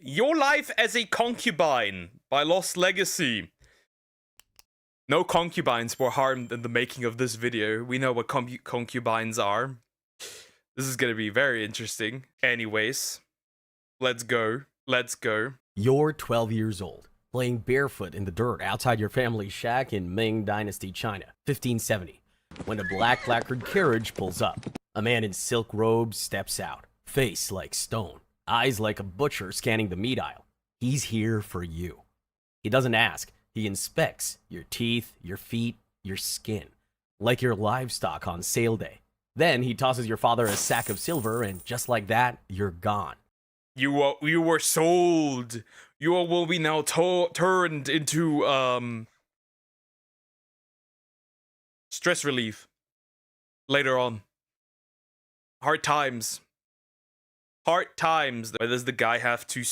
Your Life as a Concubine by Lost Legacy. No concubines were harmed in the making of this video. We know what concubines are. This is gonna be very interesting. Anyways, let's go. Let's go. You're 12 years old, playing barefoot in the dirt outside your family's shack in Ming Dynasty, China, 1570, when a black lacquered carriage pulls up. A man in silk robes steps out, face like stone, eyes like a butcher scanning the meat aisle. He's here for you. He doesn't ask, he inspects your teeth, your feet, your skin, like your livestock on sale day. Then he tosses your father a sack of silver, and just like that, you're gone. You were sold. You will be now turned into stress relief later on. Hard times. Hard times. Why does the guy have two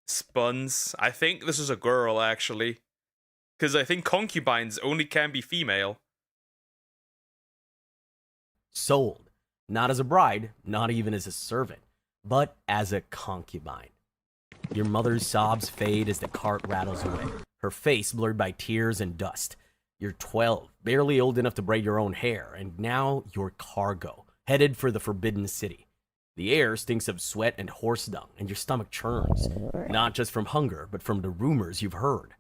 spuns? I think this is a girl, actually. Because I think concubines only can be female. Sold. Not as a bride, not even as a servant, but as a concubine. Your mother's sobs fade as the cart rattles away, her face blurred by tears and dust. You're 12, barely old enough to braid your own hair, and now you're cargo, headed for the Forbidden City. The air stinks of sweat and horse dung, and your stomach churns, not just from hunger, but from the rumors you've heard.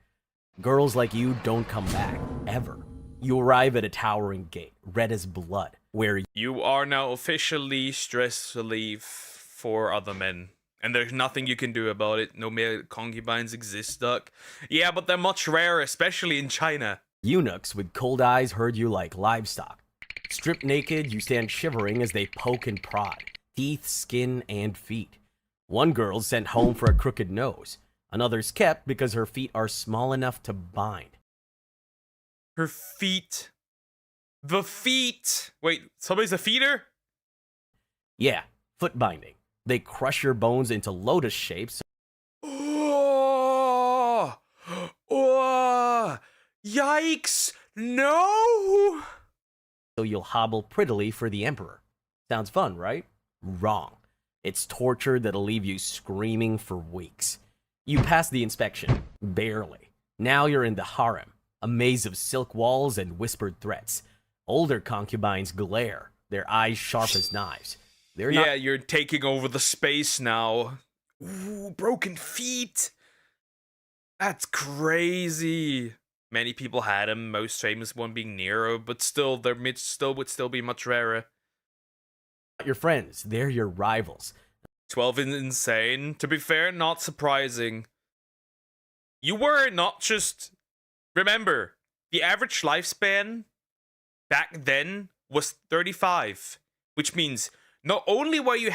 Girls like you don't come back, ever. You arrive at a towering gate, red as blood, where you are now officially stress relief for other men. And there's nothing you can do about it. No male concubines exist, Duck. Yeah, but they're much rarer, especially in China. Eunuchs with cold eyes herd you like livestock. Stripped naked, you stand shivering as they poke and prod, teeth, skin, and feet. One girl's sent home for a crooked nose. Another's kept because her feet are small enough to bind. Her feet. The feet! Wait, somebody's a feeder? Yeah, foot binding. They crush your bones into lotus shapes. Oh! Oh! Yikes! No! So you'll hobble prettily for the emperor. Sounds fun, right? Wrong. It's torture that'll leave you screaming for weeks. You pass the inspection, barely. Now you're in the harem, a maze of silk walls and whispered threats. Older concubines glare, their eyes sharp as knives. Yeah, you're taking over the space now. Ooh, broken feet. That's crazy. Many people had him, most famous one being Nero, but still, their myths still would be much rarer. Not your friends, they're your rivals. 12 is insane. To be fair, not surprising. You were not just... Remember, the average lifespan back then was 35, which means not only were you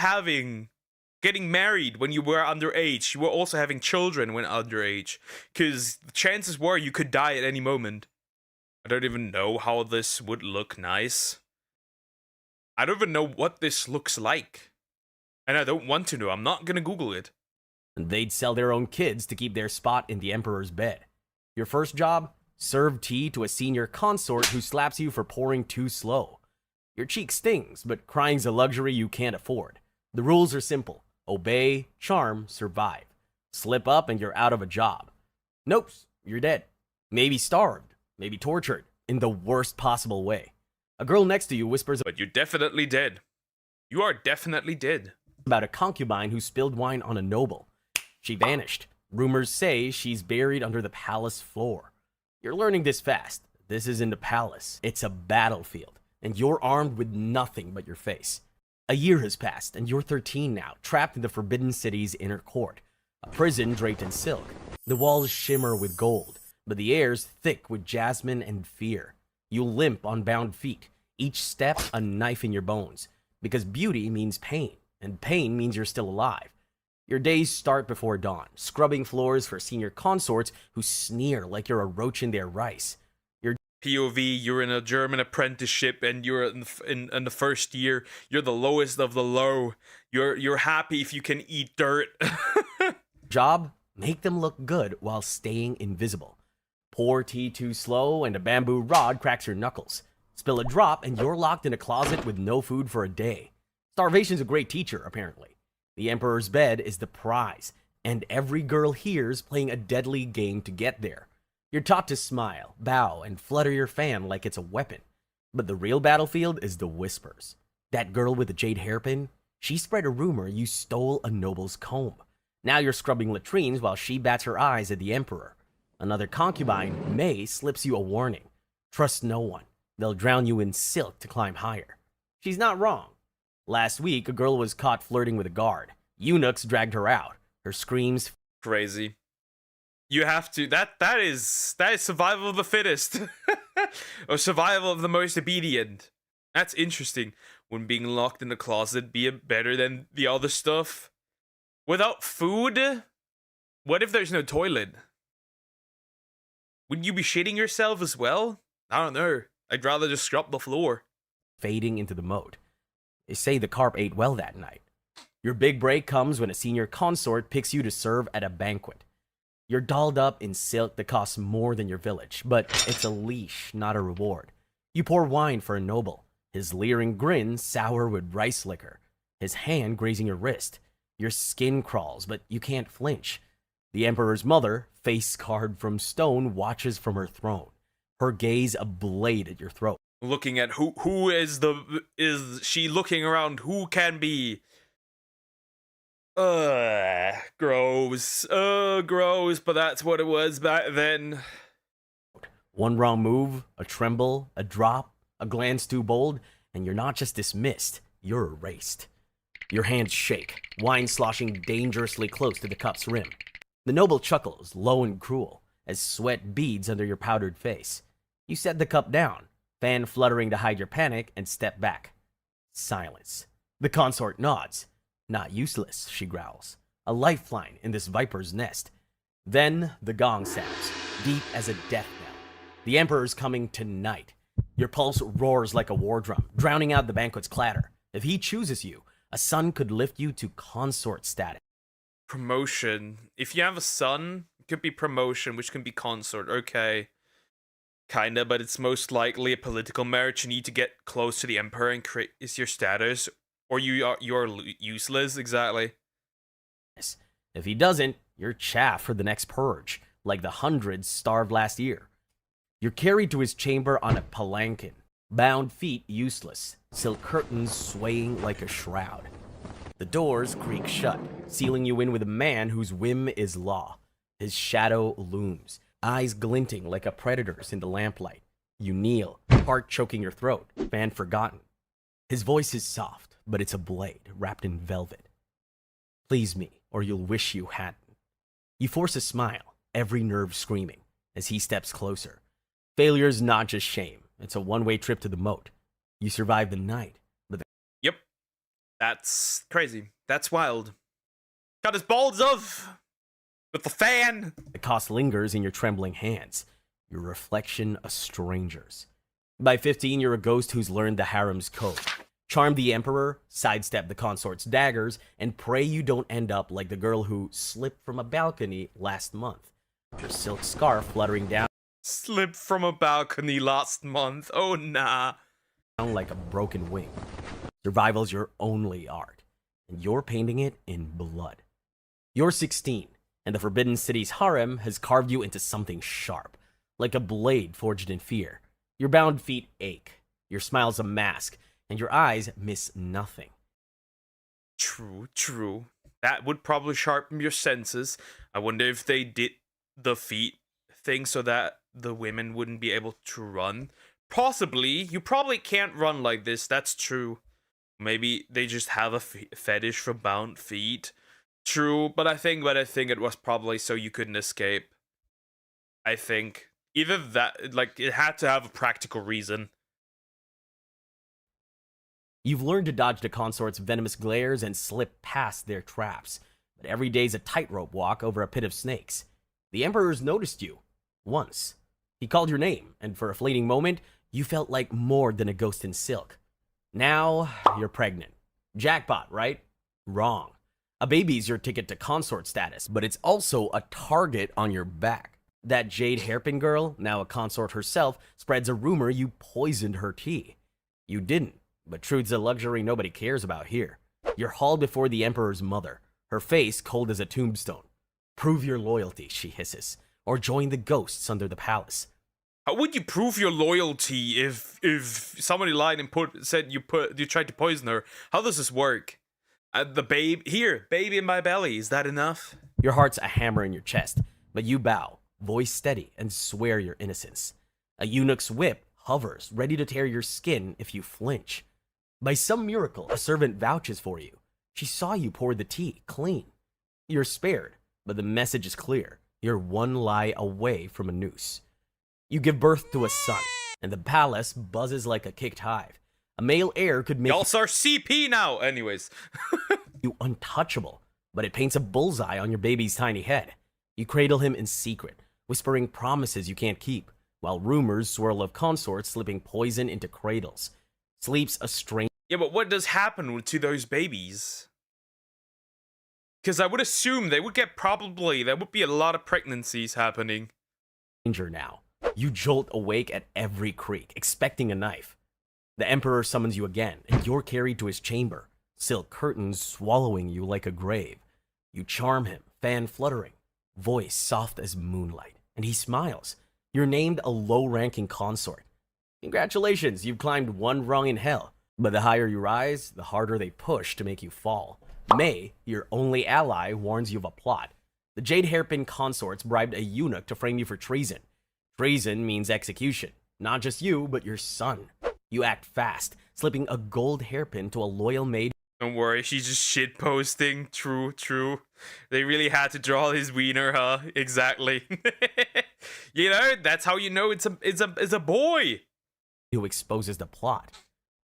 getting married when you were underage, you were also having children when underage, because the chances were you could die at any moment. I don't even know how this would look nice. I don't even know what this looks like. And I don't want to know. I'm not gonna Google it. And they'd sell their own kids to keep their spot in the emperor's bed. Your first job? Serve tea to a senior consort who slaps you for pouring too slow. Your cheek stings, but crying's a luxury you can't afford. The rules are simple. Obey, charm, survive. Slip up and you're out of a job. Nope, you're dead. Maybe starved, maybe tortured, in the worst possible way. A girl next to you whispers, "But you're definitely dead. You are definitely dead." About a concubine who spilled wine on a noble. She vanished. Rumors say she's buried under the palace floor. You're learning this fast. This isn't a palace. It's a battlefield, and you're armed with nothing but your face. A year has passed, and you're 13 now, trapped in the Forbidden City's inner court. A prison draped in silk. The walls shimmer with gold, but the air's thick with jasmine and fear. You limp on bound feet, each step a knife in your bones, because beauty means pain, and pain means you're still alive. Your days start before dawn, scrubbing floors for senior consorts who sneer like you're a roach in their rice. Your POV, you're in a German apprenticeship and you're in the first year. You're the lowest of the low. You're happy if you can eat dirt. job? Make them look good while staying invisible. Pour tea too slow and a bamboo rod cracks your knuckles. Spill a drop and you're locked in a closet with no food for a day. Starvation's a great teacher, apparently. The emperor's bed is the prize, and every girl here's playing a deadly game to get there. You're taught to smile, bow, and flutter your fan like it's a weapon. But the real battlefield is the whispers. That girl with the jade hairpin, she spread a rumor you stole a noble's comb. Now you're scrubbing latrines while she bats her eyes at the emperor. Another concubine, May, slips you a warning. Trust no one. They'll drown you in silk to climb higher. She's not wrong. Last week, a girl was caught flirting with a guard. Eunuchs dragged her out. Her screams... Crazy. You have to... That is survival of the fittest. Or survival of the most obedient. That's interesting. Wouldn't being locked in the closet be better than the other stuff? Without food? What if there's no toilet? Wouldn't you be shitting yourself as well? I don't know. I'd rather just scrub the floor. Fading into the moat. They say the carp ate well that night. Your big break comes when a senior consort picks you to serve at a banquet. You're dolled up in silk that costs more than your village, but it's a leash, not a reward. You pour wine for a noble, his leering grin sour with rice liquor, his hand grazing your wrist. Your skin crawls, but you can't flinch. The emperor's mother, face carved from stone, watches from her throne, her gaze a blade at your throat. Looking at who is she looking around? Who can be? Gross. Gross, but that's what it was back then. One wrong move, a tremble, a drop, a glance too bold, and you're not just dismissed, you're erased. Your hands shake, wine sloshing dangerously close to the cup's rim. The noble chuckles, low and cruel, as sweat beads under your powdered face. You set the cup down, fan fluttering to hide your panic, and step back. Silence. The consort nods. Not useless, she growls. A lifeline in this viper's nest. Then the gong sounds, deep as a death knell. The emperor's coming tonight. Your pulse roars like a war drum, drowning out the banquet's clatter. If he chooses you, a son could lift you to consort status. Promotion. If you have a son, it could be promotion, which can be consort. Okay. Kinda, but it's most likely a political marriage. You need to get close to the emperor and create is your status. Or you're useless, exactly. If he doesn't, you're chaff for the next purge, like the hundreds starved last year. You're carried to his chamber on a palanquin, bound feet useless, silk curtains swaying like a shroud. The doors creak shut, sealing you in with a man whose whim is law. His shadow looms, eyes glinting like a predator's in the lamplight. You kneel, heart choking your throat, fan forgotten. His voice is soft, but it's a blade wrapped in velvet. Please me, or you'll wish you hadn't. You force a smile, every nerve screaming, as he steps closer. Failure's not just shame, it's a one-way trip to the moat. You survive the night, but Yep. That's crazy. That's wild. Got his balls off with the fan. the cost lingers in your trembling hands, your reflection a stranger's. By 15, you're a ghost who's learned the harem's code. Charm the emperor, sidestep the consort's daggers, and pray you don't end up like the girl who slipped from a balcony last month. Her silk scarf fluttering down Slipped from a balcony last month. Oh, nah. like a broken wing. Survival's your only art, and you're painting it in blood. You're 16, and the Forbidden City's harem has carved you into something sharp, like a blade forged in fear. Your bound feet ache, your smile's a mask, and your eyes miss nothing. True, true. That would probably sharpen your senses. I wonder if they did the feet thing so that the women wouldn't be able to run. Possibly. You probably can't run like this. That's true. Maybe they just have a fetish for bound feet. True, but I think it was probably so you couldn't escape. I think either that, like, it had to have a practical reason. You've learned to dodge the consort's venomous glares and slip past their traps, but every day's a tightrope walk over a pit of snakes. The Emperor's noticed you. Once. He called your name, and for a fleeting moment, you felt like more than a ghost in silk. Now, you're pregnant. Jackpot, right? Wrong. A baby's your ticket to consort status, but it's also a target on your back. That jade hairpin girl, now a consort herself, spreads a rumor you poisoned her tea. You didn't, but truth's a luxury nobody cares about here. You're hauled before the Emperor's mother, her face cold as a tombstone. Prove your loyalty, she hisses, or join the ghosts under the palace. How would you prove your loyalty if somebody lied and said you tried to poison her? How does this work? The baby in my belly, is that enough? Your heart's a hammer in your chest, but you bow, voice steady, and swear your innocence. A eunuch's whip hovers, ready to tear your skin if you flinch. By some miracle, a servant vouches for you. She saw you pour the tea clean. You're spared, but the message is clear. You're one lie away from a noose. You give birth to a son, and the palace buzzes like a kicked hive. A male heir could make Y'all are CP now, anyways. you untouchable, but it paints a bullseye on your baby's tiny head. You cradle him in secret, whispering promises you can't keep, while rumors swirl of consorts slipping poison into cradles. Sleep's a strange. Yeah, but what does happen to those babies? Because I would assume there would be a lot of pregnancies happening. Danger now. You jolt awake at every creak, expecting a knife. The Emperor summons you again, and you're carried to his chamber, silk curtains swallowing you like a grave. You charm him, fan fluttering, voice soft as moonlight, and he smiles. You're named a low-ranking consort. Congratulations, you've climbed one rung in hell, but the higher you rise, the harder they push to make you fall. May, your only ally, warns you of a plot. The Jade Hairpin consorts bribed a eunuch to frame you for treason. Treason means execution. Not just you, but your son. You act fast, slipping a gold hairpin to a loyal maid. Don't worry, she's just shitposting. True. They really had to draw his wiener, huh? Exactly. You know, that's how you know it's a boy. Who exposes the plot.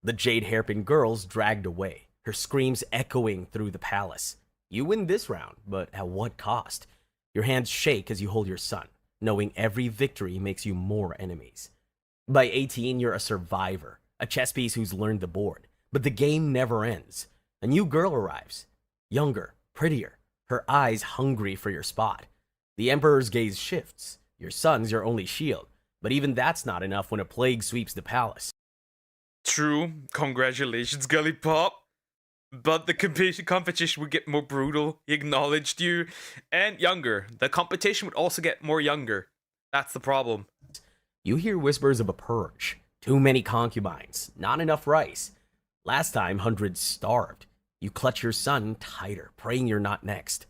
The Jade Hairpin girl's dragged away, her screams echoing through the palace. You win this round, but at what cost? Your hands shake as you hold your son, knowing every victory makes you more enemies. By 18, you're a survivor, a chess piece who's learned the board. But the game never ends. A new girl arrives. Younger, prettier, her eyes hungry for your spot. The Emperor's gaze shifts. Your son's your only shield, but even that's not enough when a plague sweeps the palace. True. Congratulations, Gully Pop. But the competition would get more brutal. He acknowledged you. And younger. The competition would also get more younger. That's the problem. You hear whispers of a purge. Too many concubines. Not enough rice. Last time, hundreds starved. You clutch your son tighter, praying you're not next.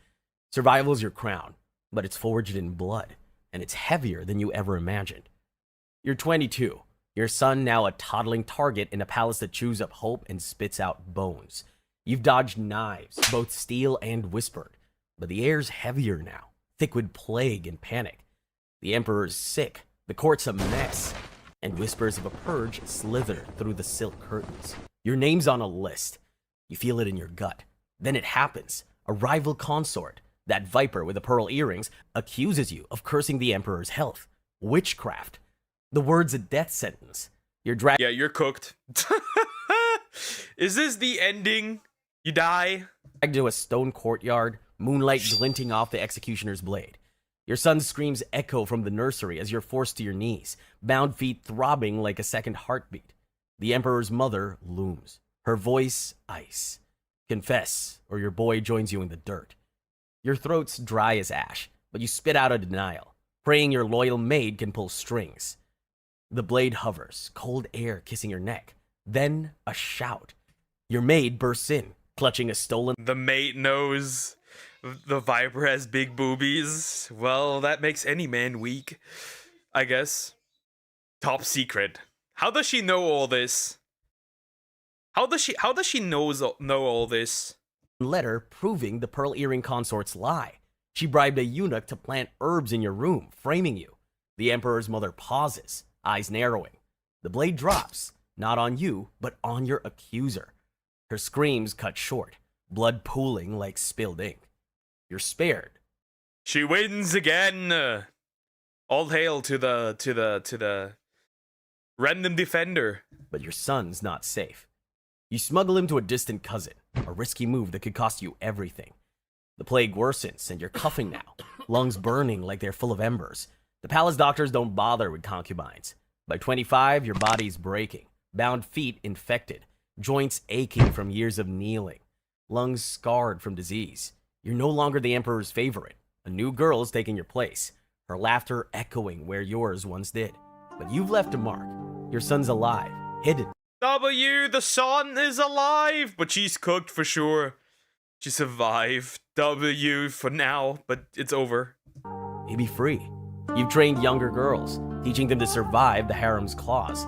Survival's your crown, but it's forged in blood, and it's heavier than you ever imagined. You're 22. Your son now a toddling target in a palace that chews up hope and spits out bones. You've dodged knives, both steel and whispered, but the air's heavier now, thick with plague and panic. The Emperor's sick, the court's a mess, and whispers of a purge slither through the silk curtains. Your name's on a list. You feel it in your gut. Then it happens. A rival consort, that viper with the pearl earrings, accuses you of cursing the Emperor's health. Witchcraft. The word's a death sentence. You're dragged. Yeah, you're cooked. Is this the ending? You die? To a stone courtyard, moonlight glinting off the executioner's blade. Your son's screams echo from the nursery as you're forced to your knees, bound feet throbbing like a second heartbeat. The Emperor's mother looms, her voice ice. Confess, or your boy joins you in the dirt. Your throat's dry as ash, but you spit out a denial, praying your loyal maid can pull strings. The blade hovers, cold air kissing your neck. Then a shout. Your maid bursts in, clutching a stolen. The maid knows the viper has big boobies. Well, that makes any man weak, I guess. Top secret. How does she know all this? How does she know all this? Letter proving the pearl earring consort's lie. She bribed a eunuch to plant herbs in your room, framing you. The Emperor's mother pauses, eyes narrowing. The blade drops, not on you, but on your accuser. Her screams cut short, blood pooling like spilled ink. You're spared. She wins again. All hail to the random defender. But your son's not safe. You smuggle him to a distant cousin, a risky move that could cost you everything. The plague worsens, and you're coughing now, lungs burning like they're full of embers. The palace doctors don't bother with concubines. By 25, your body's breaking, bound feet infected, joints aching from years of kneeling, lungs scarred from disease. You're no longer the Emperor's favorite, A new girl's taking your place, her laughter echoing where yours once did. But you've left a mark. Your son's alive, hidden. W, the son is alive, but she's cooked for sure. She survived. W for now, but it's over. Maybe free. You've trained younger girls, teaching them to survive the harem's claws,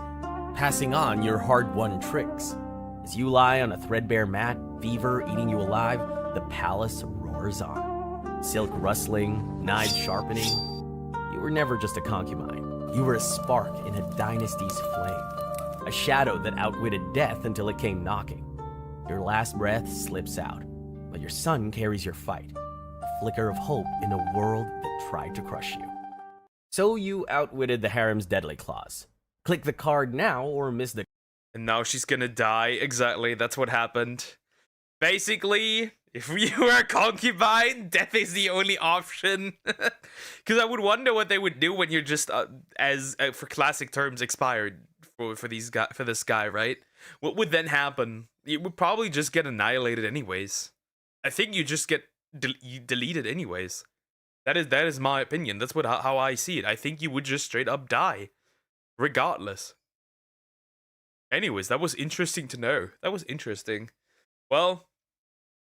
passing on your hard-won tricks. As you lie on a threadbare mat, fever eating you alive, the palace roars on. Silk rustling, knives sharpening. You were never just a concubine. You were a spark in a dynasty's flame. A shadow that outwitted death until it came knocking. Your last breath slips out, but your son carries your fight. A flicker of hope in a world that tried to crush you. So you outwitted the harem's deadly claws. Click the card now or miss the... And now she's gonna die. Exactly, that's what happened. Basically, if you were a concubine, death is the only option. Because I would wonder what they would do when you're just, for classic terms, expired for this guy, right? What would then happen? You would probably just get annihilated anyways. I think you just get deleted anyways. That is my opinion. That's how I see it. I think you would just straight up die, regardless. Anyways, that was interesting to know. That was interesting. Well,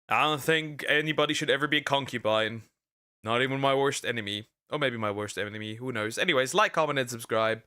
I don't think anybody should ever be a concubine. Not even my worst enemy. Or maybe my worst enemy. Who knows? Anyways, like, comment, and subscribe.